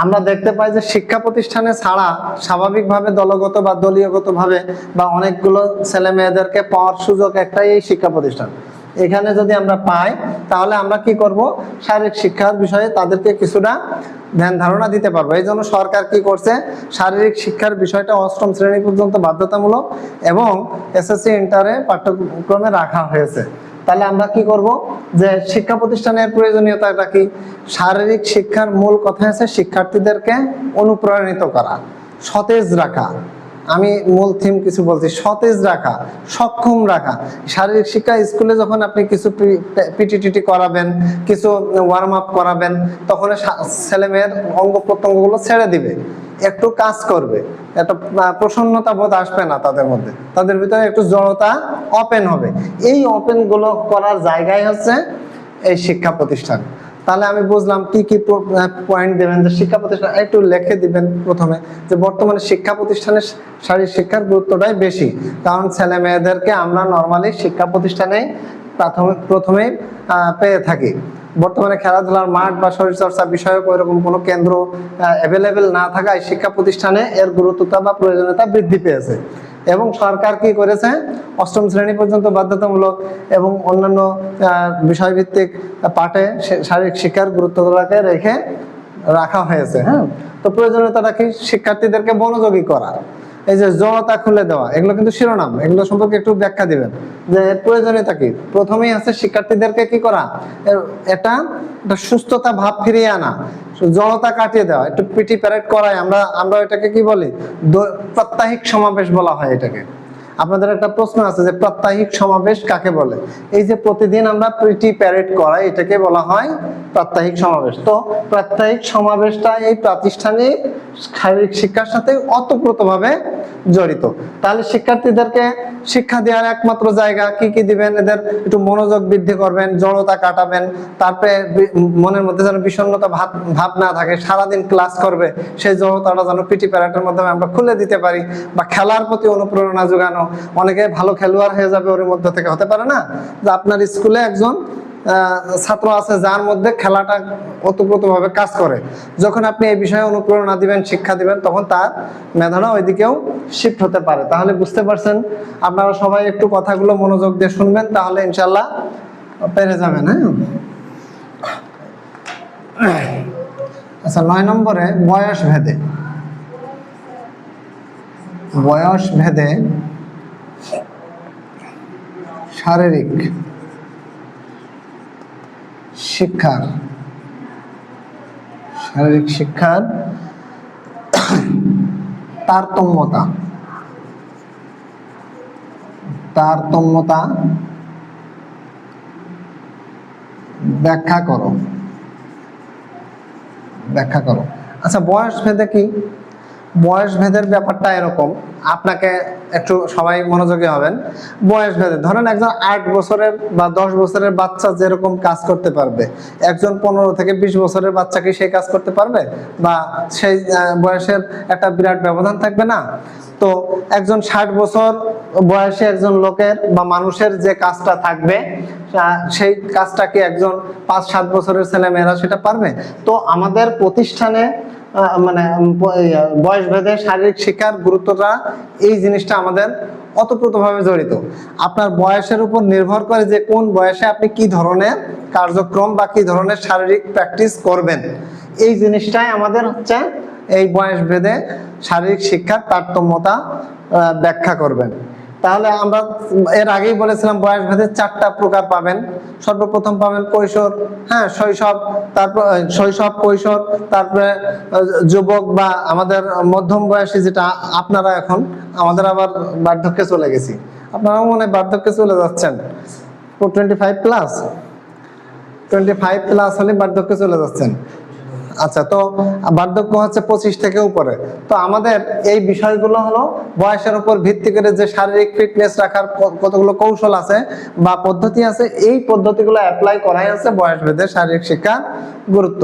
আমরা দেখতে পাই যে শিক্ষা প্রতিষ্ঠানে ছাড়া স্বাভাবিকভাবে দলগত বা দলীয়গতভাবে বা অনেকগুলো ছেলে মেয়েদেরকে পাওয়ার সুযোগ একটাই এই শিক্ষা প্রতিষ্ঠান। এখানে যদি আমরা পাই তাহলে আমরা কি করব, শারীরিক শিক্ষার বিষয়ে তাদেরকে কিছুটা ধ্যান ধারণা দিতে পারবো। এই জন্য সরকার কি করছে, শারীরিক শিক্ষার বিষয়টা 8ম শ্রেণী পর্যন্ত বাধ্যতামূলক এবং এসএসসি ইন্টারে পাঠ্যক্রমে রাখা হয়েছে। তাহলে আমরা কি করব, যে শিক্ষা প্রতিষ্ঠানের প্রয়োজনীয়তাটা কি, শারীরিক শিক্ষার মূল কথা আছে শিক্ষার্থীদেরকে অনুপ্রাণিত করা, সতেজ রাখা। আমি মূল থিম কিছু বলছি, সতেজ রাখা, সক্ষম রাখা। শারীরিক শিক্ষা স্কুলে যখন আপনি কিছু পিটিটিটি করাবেন, কিছু ওয়ার্ম আপ করাবেন, তখন ছেলে মেয়ের অঙ্গ প্রত্যঙ্গগুলো ছেড়ে দিবে, একটু কাজ করবে, একটা প্রসন্নতা বোধ আসবে না তাদের মধ্যে, তাদের ভিতরে একটু জড়তা ওপেন হবে। এই ওপেন গুলো করার জায়গায় হচ্ছে এই শিক্ষা প্রতিষ্ঠান। তাহলে আমি বুঝলাম কি কি পয়েন্ট দেবেন, যে শিক্ষা প্রতিষ্ঠান একটু লিখে দিবেন প্রথমে, যে বর্তমানে শিক্ষা প্রতিষ্ঠানে শারীরিক শিক্ষার গুরুত্বটাই বেশি, কারণ ছেলে মেয়েদেরকে আমরা নর্মালি শিক্ষা প্রতিষ্ঠানে প্রথমেই পেয়ে থাকি। বর্তমানে খেলাধুলার মাঠ বা শরীরচর্চা বিষয়ক ওইরকম কোনো কেন্দ্র অ্যাভেলেবেল না থাকায় শিক্ষা প্রতিষ্ঠানে এর গুরুত্বতা বা প্রয়োজনীয়তা বৃদ্ধি পেয়েছে। এবং সরকার কি করেছে, 8ম শ্রেণী পর্যন্ত বাধ্যতামূলক এবং অন্যান্য বিষয়ভিত্তিক পাঠে শারীরিক শিক্ষার গুরুত্বটাকে রেখে রাখা হয়েছে। হ্যাঁ, তো প্রয়োজনীয়তাটা কি, শিক্ষার্থীদেরকে মনোযোগী করা, এই যে জড়তা খুলে দেওয়া, এগুলো কিন্তু শিরোনাম, এগুলো সম্পর্কে একটু ব্যাখ্যা দিবেন যে প্রয়োজনীয়তা কি। প্রথমেই আছে শিক্ষার্থীদেরকে কি করা, এটা সুস্থতা ভাব ফিরিয়ে আনা, জড়তা কাটিয়ে দেওয়া, একটু পিটি প্যারেড করায়। আমরা এটাকে কি বলি, প্রাত্যহিক সমাবেশ বলা হয় এটাকে। আপনাদের একটা প্রশ্ন আছে যে প্রাত্যহিক সমাবেশ কাকে বলে। এই যে প্রতিদিন আমরা পিটি প্যারেড করাই, এটাকে বলা হয় প্রাত্যহিক সমাবেশ। তো প্রাত্যহিক সমাবেশটা এই প্রাতিষ্ঠানিক শারীরিক শিক্ষার সাথে ওতপ্রোতভাবে জড়িত। তাহলে শিক্ষার্থীদেরকে শিক্ষা দেওয়ার একমাত্র জায়গা কি কি দিবেন, এদের একটু মনোযোগ বৃদ্ধি করবেন, জড়তা কাটাবেন, তারপরে মনের মধ্যে যেন বিষণ্ণতা ভাব না থাকে, সারাদিন ক্লাস করবে, সেই জড়তাটা যেন পিটি প্যারেডের মাধ্যমে আমরা খুলে দিতে পারি। বা খেলার প্রতি অনুপ্রেরণা যোগানো, অনেকে ভালো খেলোয়াড় হয়ে যাবে ওর মধ্যে থেকে, হতে পারে না যে আপনার স্কুলে একজন ছাত্র আছে যার মধ্যে খেলাটা ওতপ্রোতভাবে কাজ করে, যখন আপনি এই বিষয়ে অনুপ্রেরণা দিবেন, শিক্ষা দিবেন, তখন তার মেধাটা ওইদিকেও শিফট হতে পারে। তাহলে বুঝতে পারছেন, আপনারা সবাই একটু কথাগুলো মনোযোগ দিয়ে শুনবেন, তাহলে ইনশাল্লাহ পেরে যাবেন। হ্যাঁ, আচ্ছা, 9 নম্বরে বয়স ভেদে শারীরিক শিক্ষার তারতম্যতা ব্যাখ্যা করো। আচ্ছা, বয়স ভেদে কি, বয়স ভেদের ব্যাপারটা এরকম, আপনাকে একটু সবাই মনোযোগী হবেন। বয়স ভেদে ধরেন একজন 8 বছরের বা 10 বছরের বাচ্চা যেরকম কাজ করতে পারবে, একজন 15 থেকে 20 বছরের বাচ্চা কি সেই কাজ করতে পারবে, বা সেই বয়সের একটা বিরাট ব্যবধান থাকবে না? তো একজন 60 বছর বয়সে একজন লোকের বা মানুষের যে কাজটা থাকবে, সেই কাজটা কি একজন 5-7 বছরের ছেলে মেয়েরা সেটা পারবে? তো আমাদের প্রতিষ্ঠানে মানে বয়স ভেদে শারীরিক শিক্ষার গুরুত্বটা, এই জিনিসটা আমাদের ওতপ্রোতভাবে জড়িত। আপনার বয়সের উপর নির্ভর করে যে কোন বয়সে আপনি কি ধরনের কার্যক্রম বা কি ধরনের শারীরিক প্র্যাকটিস করবেন, এই জিনিসটাই আমাদের হচ্ছে এই বয়স ভেদে শারীরিক শিক্ষার তারতম্যতা ব্যাখ্যা করবেন। তাহলে আমরা এর আগেই বলেছিলাম বয়স ভেদে 4টা প্রকার পাবেন। সর্বপ্রথম পাবেন কৈশোর, হ্যাঁ শৈশব, তারপর শৈশব কৈশোর, তারপরে যুবক বা আমাদের মধ্যম বয়সী, যেটা আপনারা এখন, আমাদের আবার বার্ধক্যে চলে গেছি, আপনারাও মনে হয় বার্ধক্যে চলে যাচ্ছেন, 25+, 25+ হলে বার্ধক্যে চলে যাচ্ছেন। আচ্ছা, তো বার্ধক্য হচ্ছে 25 থেকে উপরে। তো আমাদের এই বিষয়গুলো হলো বয়সের উপর ভিত্তি করে যে শারীরিক ফিটনেস রাখার কতগুলো কৌশল আছে বা পদ্ধতি আছে, এই পদ্ধতিগুলো অ্যাপ্লাই করাই হচ্ছে বয়স ভেদে শারীরিক শিক্ষার গুরুত্ব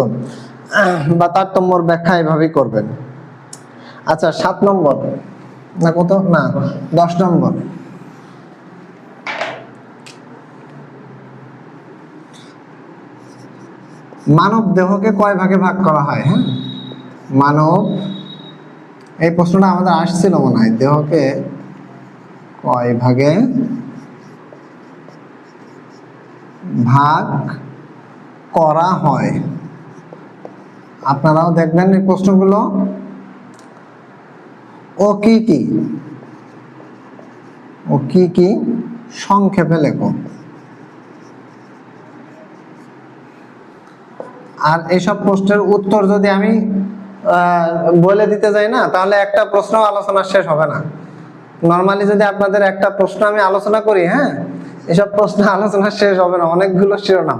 বা তারতম্যর ব্যাখ্যা এভাবেই করবেন। আচ্ছা, 7 নম্বর না কত না 10 নম্বর, মানব দেহকে কয় ভাগে ভাগ করা হয়? হ্যাঁ, মানব, এই প্রশ্নটা আমাদের আসছিল মনে হয়, দেহকে কয় ভাগে ভাগ করা হয়? আপনারাও দেখবেন এই প্রশ্নগুলো। ও কি কি, ও কি কি সংক্ষেপে লেখো। আর এইসব প্রশ্নের উত্তর যদি আমি বলে দিতে যাই না, তাহলে একটা প্রশ্ন আলোচনা শেষ হবে না। নর্মালি যদি আপনাদের একটা প্রশ্ন আমি আলোচনা করি, হ্যাঁ, এসব প্রশ্ন আলোচনা শেষ হবে না, অনেকগুলো শিরোনাম।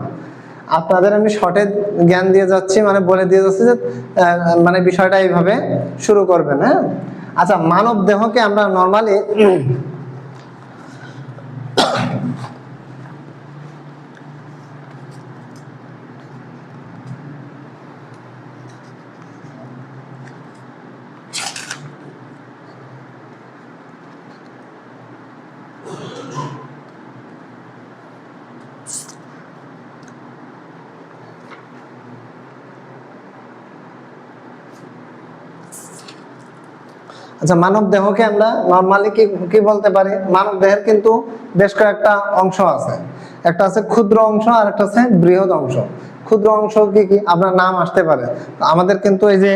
আপনাদের আমি শর্টে জ্ঞান দিয়ে যাচ্ছি, মানে বলে দিয়ে যাচ্ছি যে মানে বিষয়টা এইভাবে শুরু করবেন। হ্যাঁ, আচ্ছা, মানব দেহকে আমরা নর্মালি আচ্ছা, মানব দেহকে আমরা নর্মালি কি কি বলতে পারি? মানব দেহের কিন্তু বেশ কয়েকটা অংশ আছে। একটা আছে ক্ষুদ্র অংশ আর একটা আছে বৃহৎ অংশ। ক্ষুদ্র অংশ কি কি আপনার নাম আসতে পারে। আমাদের কিন্তু এই যে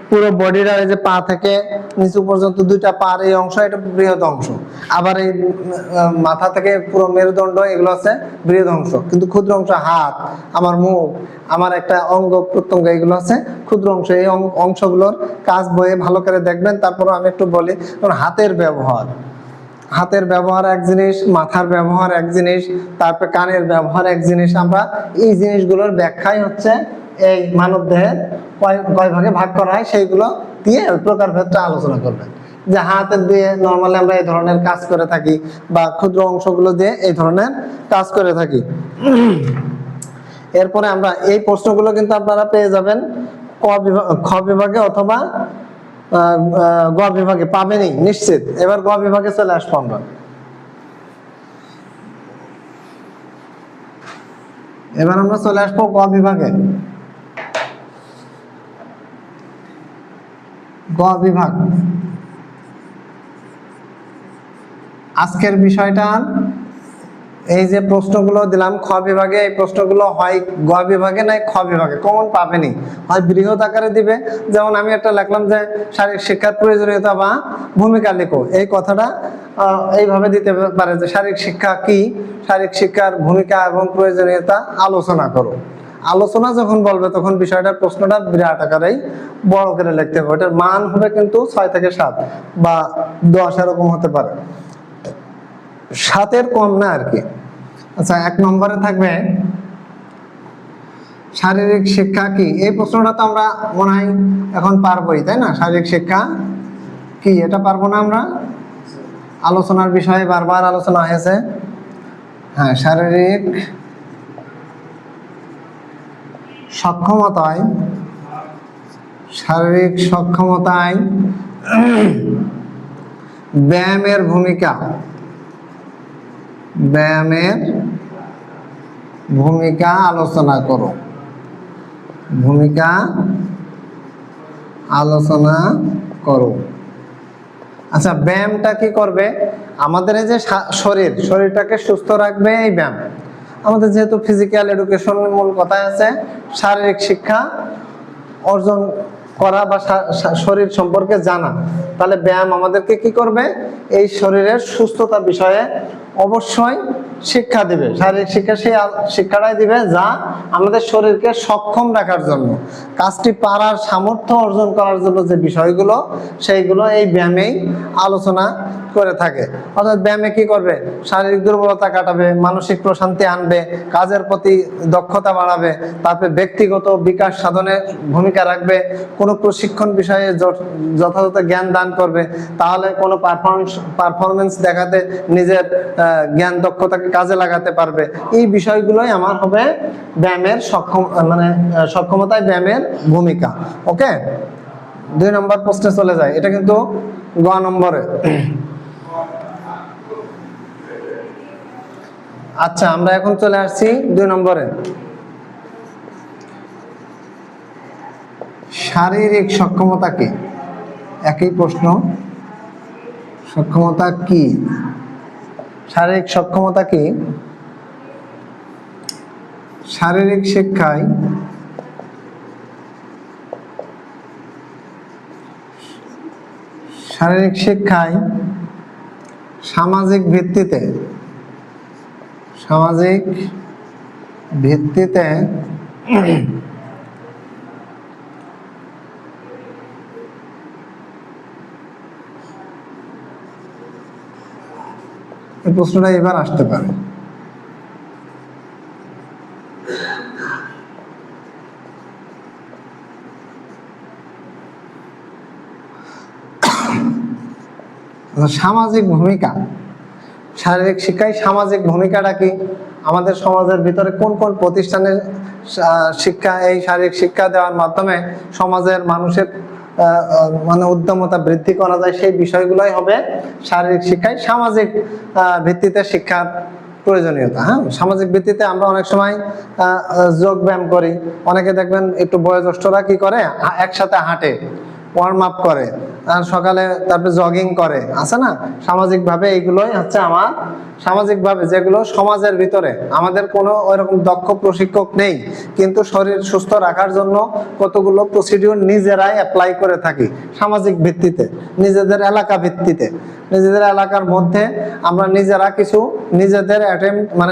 পুরো বডির, এই যে পা থেকে নিচু পর্যন্ত 2টা পার, এই অংশ এটা বৃহৎ অংশ। আবার এই মাথা থেকে পুরো মেরুদণ্ড, এগুলো আছে বৃহৎ অংশ। কিন্তু ক্ষুদ্র অংশ হাত, আমার মুখ, আমার একটা অঙ্গ প্রত্যঙ্গ, এগুলো আছে ক্ষুদ্র অংশ। এই অংশগুলোর কাজ বইয়ে ভালো করে দেখবেন। তারপর আমি একটু বলি, হাতের ব্যবহার, হাতের ব্যবহার এক জিনিস, মাথার ব্যবহার এক জিনিস, তারপর কানের ব্যবহার এক জিনিস। আমরা এই জিনিসগুলোর ব্যাখ্যাই হচ্ছে এই মানব দেহের কয় ভাগে ভাগ করা হয় সেইগুলো দিয়ে প্রকারভেদটা আলোচনা করবেন। যে হাতের দিয়ে নর্মালি আমরা এই ধরনের কাজ করে থাকি, বা ক্ষুদ্র অংশগুলো দিয়ে এই ধরনের কাজ করে থাকি। এরপরে আমরা এই প্রশ্নগুলো কিন্তু আপনারা পেয়ে যাবেন খ বিভাগে অথবা গ বিভাগে, পাবেনই নিশ্চিত। এবার গ বিভাগে চলে আসবো আমরা। এবার আমরা চলে আসবো গ বিভাগে। গ বিভাগ, আজকের বিষয়টা এই যে প্রশ্নগুলো দিলাম খ বিভাগে, এই প্রশ্নগুলো হয় গ বিভাগে নাই খ বিভাগে, কমন পাবেনি। হয় বৃহৎ আকারে দিবে, যেমন আমি একটা লিখলাম যে শারীরিক শিক্ষার প্রয়োজনীয়তা বা ভূমিকা লেখো। এই কথাটা এইভাবে দিতে পারে যে শারীরিক শিক্ষা কি, শারীরিক শিক্ষার ভূমিকা এবং প্রয়োজনীয়তা আলোচনা করো। আলোচনা যখন বলবে তখন বিষয়টার প্রশ্নটা বিরাট আকারেই বড় করে লিখতে হবে। ওটার মান হবে কিন্তু 6 থেকে 7 বা 10 এরকম হতে পারে, 7-এর কম না আর কি। আচ্ছা, 1 নম্বরে থাকবে শারীরিক শিক্ষা কি। এই প্রশ্নটা তো আমরা মনে হয় এখন পারবোই, তাই না? শারীরিক শিক্ষা কি এটা পারবো না আমরা? আলোচনার বিষয়ে বারবার আলোচনা হয়েছে। হ্যাঁ, শারীরিক সক্ষমতায়, শারীরিক সক্ষমতায় ব্যায়ামের ভূমিকা, ব্যায়ামের ভূমিকা আলোচনা করো। ভূমিকা আলোচনা করো। আচ্ছা, ব্যায়ামটা কি করবে? আমাদের এই যে শরীরটাকে সুস্থ রাখবে এই ব্যায়াম। আমাদের যেহেতু ফিজিক্যাল এডুকেশনের মূল কথাই আছে শারীরিক শিক্ষা অর্জন করা বা শরীর সম্পর্কে জানা, তাহলে ব্যায়াম আমাদেরকে কি করবে? এই শরীরের সুস্থতা বিষয়ে অবশ্যই শিক্ষা দিবে। শারীরিক শিক্ষা সেই শিক্ষাটাই দিবে যা আমাদের শরীরকে সক্ষম রাখার জন্য, কাজটি পারার সামর্থ্য অর্জন করার জন্য যে বিষয়গুলো সেইগুলো এই ব্যায়ামেই আলোচনা করে থাকে। অর্থাৎ ব্যায়ামে কি করবে? শারীরিক দুর্বলতা কাটাবে, মানসিক প্রশান্তি আনবে, কাজের প্রতি দক্ষতা বাড়াবে, তারপরে ব্যক্তিগত বিকাশ সাধনে ভূমিকা রাখবে, কোনো প্রশিক্ষণ বিষয়ে যথাযথ জ্ঞান দান করবে, তাহলে কোনো পারফরমেন্স দেখাতে নিজের জ্ঞান দক্ষতাকে কাজে লাগাতে পারবে। এই বিষয়গুলোই আমার হবে ব্যায়ামের সক্ষমতায় ব্যায়ামের ভূমিকা। ওকে, 2 নম্বর প্রশ্নে চলে যায়। এটা কিন্তু গ নম্বরে। আচ্ছা, আমরা এখন চলে আসছি 2 নম্বরে। শারীরিক সক্ষমতা কি? একই প্রশ্ন, সক্ষমতা কি? শারীরিক সক্ষমতা কি? শারীরিক শিক্ষায় সামাজিক ভিত্তিতে এই প্রশ্নটা এবার আসতে পারে। সামাজিক ভূমিকা, শারীরিক শিক্ষায় সামাজিক ভূমিকাটা কি? আমাদের সমাজের ভিতরে কোন কোন প্রতিষ্ঠানের শিক্ষা, এই শারীরিক শিক্ষা দেওয়ার মাধ্যমে সমাজের মানুষের উদ্যমতা বৃদ্ধি করা যায়, সেই বিষয়গুলোই হবে শারীরিক শিক্ষায় সামাজিক ভিত্তিতে শিক্ষার প্রয়োজনীয়তা। হ্যাঁ, সামাজিক ভিত্তিতে আমরা অনেক সময় যোগ ব্যায়াম করি। অনেকে দেখবেন একটু বয়োজ্যেষ্ঠরা কি করে, একসাথে হাঁটে, ওয়ার্ম আপ করে, সকালে তারপরে জগিং করে, আছে না? সামাজিকভাবে এইগুলোই হচ্ছে আমার সামাজিকভাবে যেগুলো সমাজের ভিতরে আমাদের কোনো ওইরকম দক্ষ প্রশিক্ষক নেই, কিন্তু শরীর সুস্থ রাখার জন্য কতগুলো প্রসিডিউর নিজেরাই অ্যাপ্লাই করে থাকি সামাজিক ভিত্তিতে, নিজেদের এলাকা ভিত্তিতে। নিজেদের এলাকার মধ্যে আমরা নিজেরা কিছু নিজেদের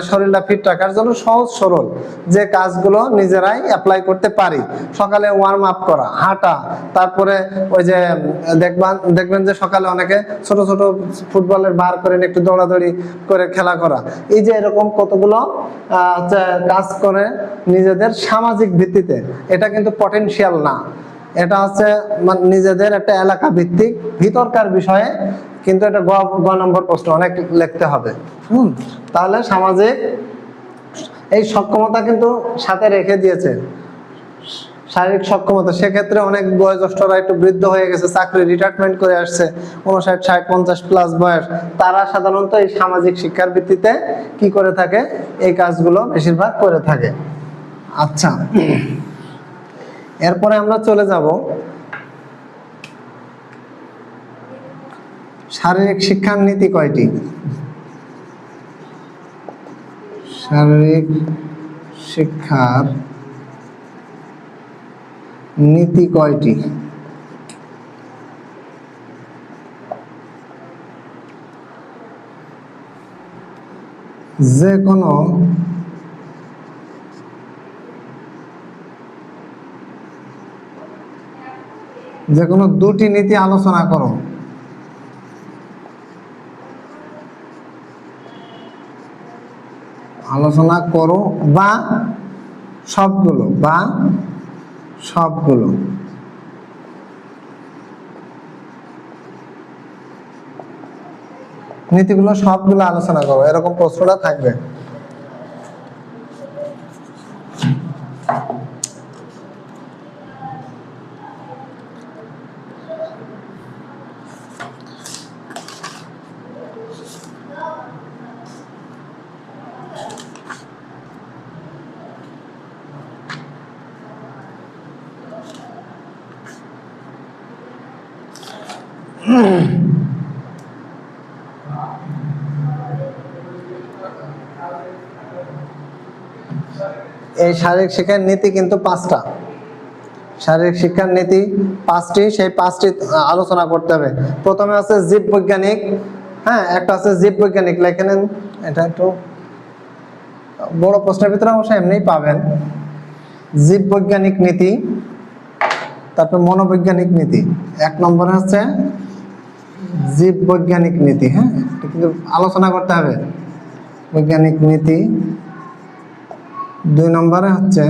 শরীরটা ফিট রাখার জন্য সহজ সরল যে কাজগুলো নিজেরাই অ্যাপ্লাই করতে পারি। সকালে ওয়ার্ম আপ করা, হাঁটা, তারপরে ওই যে দেখবেন যে সকালে অনেকে ছোট ছোট ফুটবলের বার করে একটু দৌড়াদৌড়ি করে খেলা করা। এই যে এরকম কতগুলো কাজ করে নিজেদের সামাজিক ভিত্তিতে, এটা কিন্তু পটেনশিয়াল না, এটা হচ্ছে নিজেদের একটা এলাকা ভিত্তিক ভিতরকার বিষয়ে, কিন্তু এটা গ নম্বর প্রশ্ন অনেক লিখতে হবে। তাহলে সামাজিক এই সক্ষমতা কিন্তু সাথে রেখে দিয়েছে শারীরিক সক্ষমতা। সেক্ষেত্রে অনেক বয়োজ্যেষ্ঠরা একটু বৃদ্ধ হয়ে গেছে, চাকরি রিটায়ারমেন্ট করে আসছে, 59, 60, 50 প্লাস বয়স, তারা সাধারণত এই সামাজিক শিক্ষার ভিত্তিতে কি করে থাকে? এই কাজগুলো বেশিরভাগ করে থাকে। আচ্ছা, এরপরে আমরা চলে যাব শারীরিক শিক্ষার নীতি কয়টি? শারীরিক শিক্ষার নীতি কয়টি? যে কোনো দুটি নীতি আলোচনা করো। বা সবগুলো নীতিগুলো সবগুলো আলোচনা করো, এরকম প্রশ্নটা থাকবে। এই শারীরিক শিক্ষার নীতি কিন্তু 5টা। শারীরিক শিক্ষার নীতি 5টি, সেই 5টি আলোচনা করতে হবে। প্রথমে আছে জীববৈজ্ঞানিক, হ্যাঁ, একটা আছে জীববৈজ্ঞানিক, লিখে নেন। এটা একটু বড় প্রশ্নের ভিতরে অবশ্যই এমনিই পাবেন। জীববৈজ্ঞানিক নীতি, তারপর মনোবৈজ্ঞানিক নীতি। 1 নম্বরে হচ্ছে জীববৈজ্ঞানিক নীতি, হ্যাঁ, এটা কিন্তু আলোচনা করতে হবে। বৈজ্ঞানিক নীতি। 2 নম্বরে হচ্ছে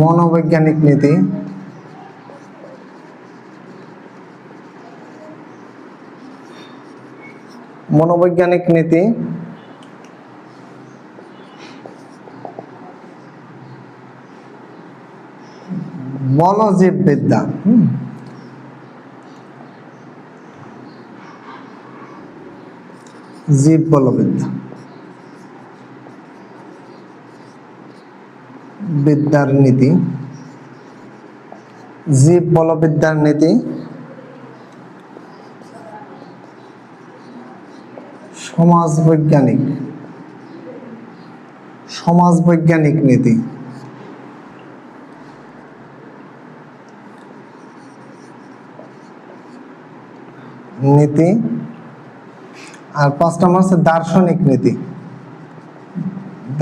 মনোবৈজ্ঞানিক নীতি। মনোবৈজ্ঞানিক নীতি। বলজীববিদ্যা, জীব বলবিদ্যা, বিদ্যার নীতি, জীব বলবিদ্যার নীতি। সমাজবৈজ্ঞানিক, সমাজবৈজ্ঞানিক নীতি। নীতি। আর 5 নম্বর হচ্ছে দার্শনিক নীতি।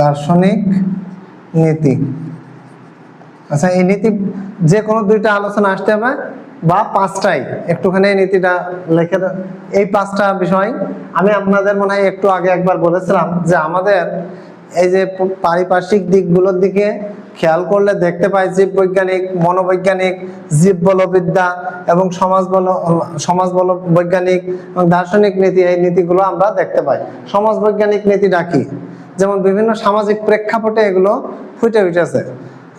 দার্শনিক নীতি। আচ্ছা, এই নীতি যে কোনো 2টা আলোচনা আসতে হবে, বা 5টাই, একটুখানি এই নীতিটা লেখে। এই 5টা বিষয় আমি আপনাদের মনে হয় একটু আগে একবার বলেছিলাম যে আমাদের এই যে পারিপার্শ্বিক দিকগুলোর দিকে খেয়াল করলে দেখতে পাই জীববৈজ্ঞানিক, মনোবৈজ্ঞানিক, জীব বলবিদ্যা এবং সমাজ বল বৈজ্ঞানিক এবং দার্শনিক নীতি, এই নীতিগুলো আমরা দেখতে পাই। সমাজবৈজ্ঞানিক নীতিটা কি? যেমন বিভিন্ন সামাজিক প্রেক্ষাপটে এগুলো ফুটে উঠেছে।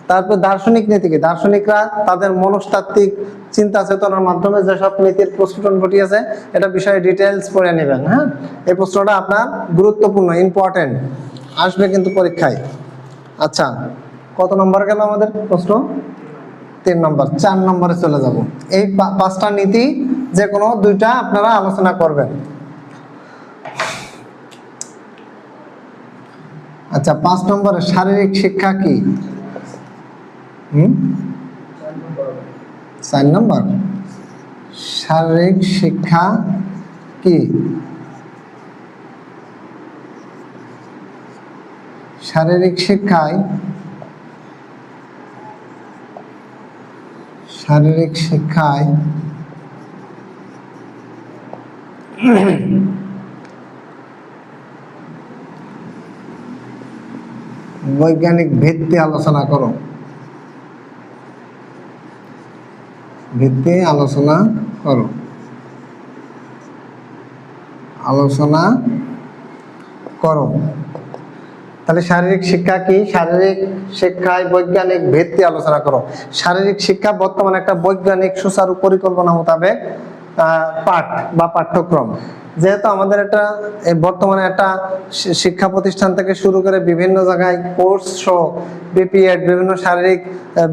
তারপর দার্শনিক নীতি কি? দার্শনিকরা তাদের মনস্তাত্ত্বিক চিন্তা চেতনার মাধ্যমে যেসব নীতির প্রস্ফুটন ঘটিয়েছে, এটা বিষয়ে ডিটেইলস পড়ে নেবেন। হ্যাঁ, এই প্রশ্নটা আপনার গুরুত্বপূর্ণ, ইম্পর্টেন্ট, আসবে কিন্তু পরীক্ষায়। আচ্ছা, কত নম্বর গেল আমাদের প্রশ্ন? 3 নম্বর। 4 নম্বরে চলে যাব। এই 5টা নীতি যে কোনো 2টা আপনারা আলোচনা করবেন। আচ্ছা, 5 নম্বরে শারীরিক শিক্ষা কি? 4 নম্বর শারীরিক শিক্ষা কি? শারীরিক শিক্ষায় বৈজ্ঞানিক ভিত্তি আলোচনা করো। ভিত্তি আলোচনা করো। আলোচনা করো। তাহলে শারীরিক শিক্ষা কি? শারীরিক শিক্ষায় বৈজ্ঞানিক ভিত্তি আলোচনা করো। শারীরিক শিক্ষা বর্তমানে একটা বৈজ্ঞানিক সুচারু পরিকল্পনা মোতাবেক পাঠ বা পাঠ্যক্রম। যেহেতু আমাদের একটা বর্তমানে একটা শিক্ষা প্রতিষ্ঠান থেকে শুরু করে বিভিন্ন জায়গায় কোর্স সহ বিপিএড, বিভিন্ন শারীরিক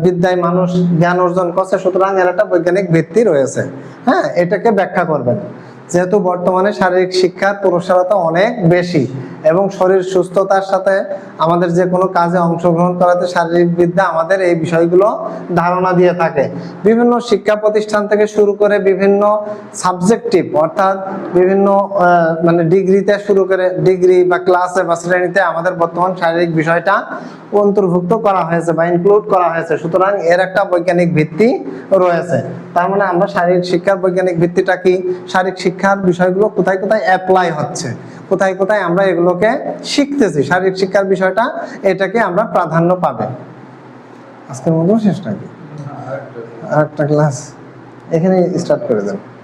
বিদ্যায় মানুষ জ্ঞান অর্জন করছে, সুতরাং এর একটা বৈজ্ঞানিক ভিত্তি রয়েছে। হ্যাঁ, এটাকে ব্যাখ্যা করবেন। যেহেতু বর্তমানে শারীরিক শিক্ষার প্রসারতা অনেক বেশি এবং শরীর সুস্থতার সাথে আমাদের যে কোনো কাজে অংশগ্রহণ করাতে শারীরিক বিদ্যা আমাদের এই বিষয়গুলো ধারণা দিয়ে থাকে। বিভিন্ন শিক্ষা প্রতিষ্ঠান থেকে শুরু করে বিভিন্ন সাবজেক্টিভ, অর্থাৎ বিভিন্ন মানে ডিগ্রিতে শুরু করে ডিগ্রি বা ক্লাসে বা শ্রেণীতে আমাদের বর্তমান শারীরিক বিষয়টা অন্তর্ভুক্ত করা হয়েছে বা ইনক্লুড করা হয়েছে। সুতরাং এর একটা বৈজ্ঞানিক ভিত্তি রয়েছে। তার মানে আমরা শারীরিক শিক্ষার বৈজ্ঞানিক ভিত্তিটা কি? শারীরিক শিক্ষার বিষয়গুলো কোথায় কোথায় অ্যাপ্লাই হচ্ছে, কোথায় কোথায় আমরা এগুলোকে শিখতেছি, শারীরিক শিক্ষার বিষয়টা, এটাকে আমরা প্রাধান্য পাবে। আজকের মতো শেষ নাকি? আরেকটা ক্লাস এখানে স্টার্ট করে দেন।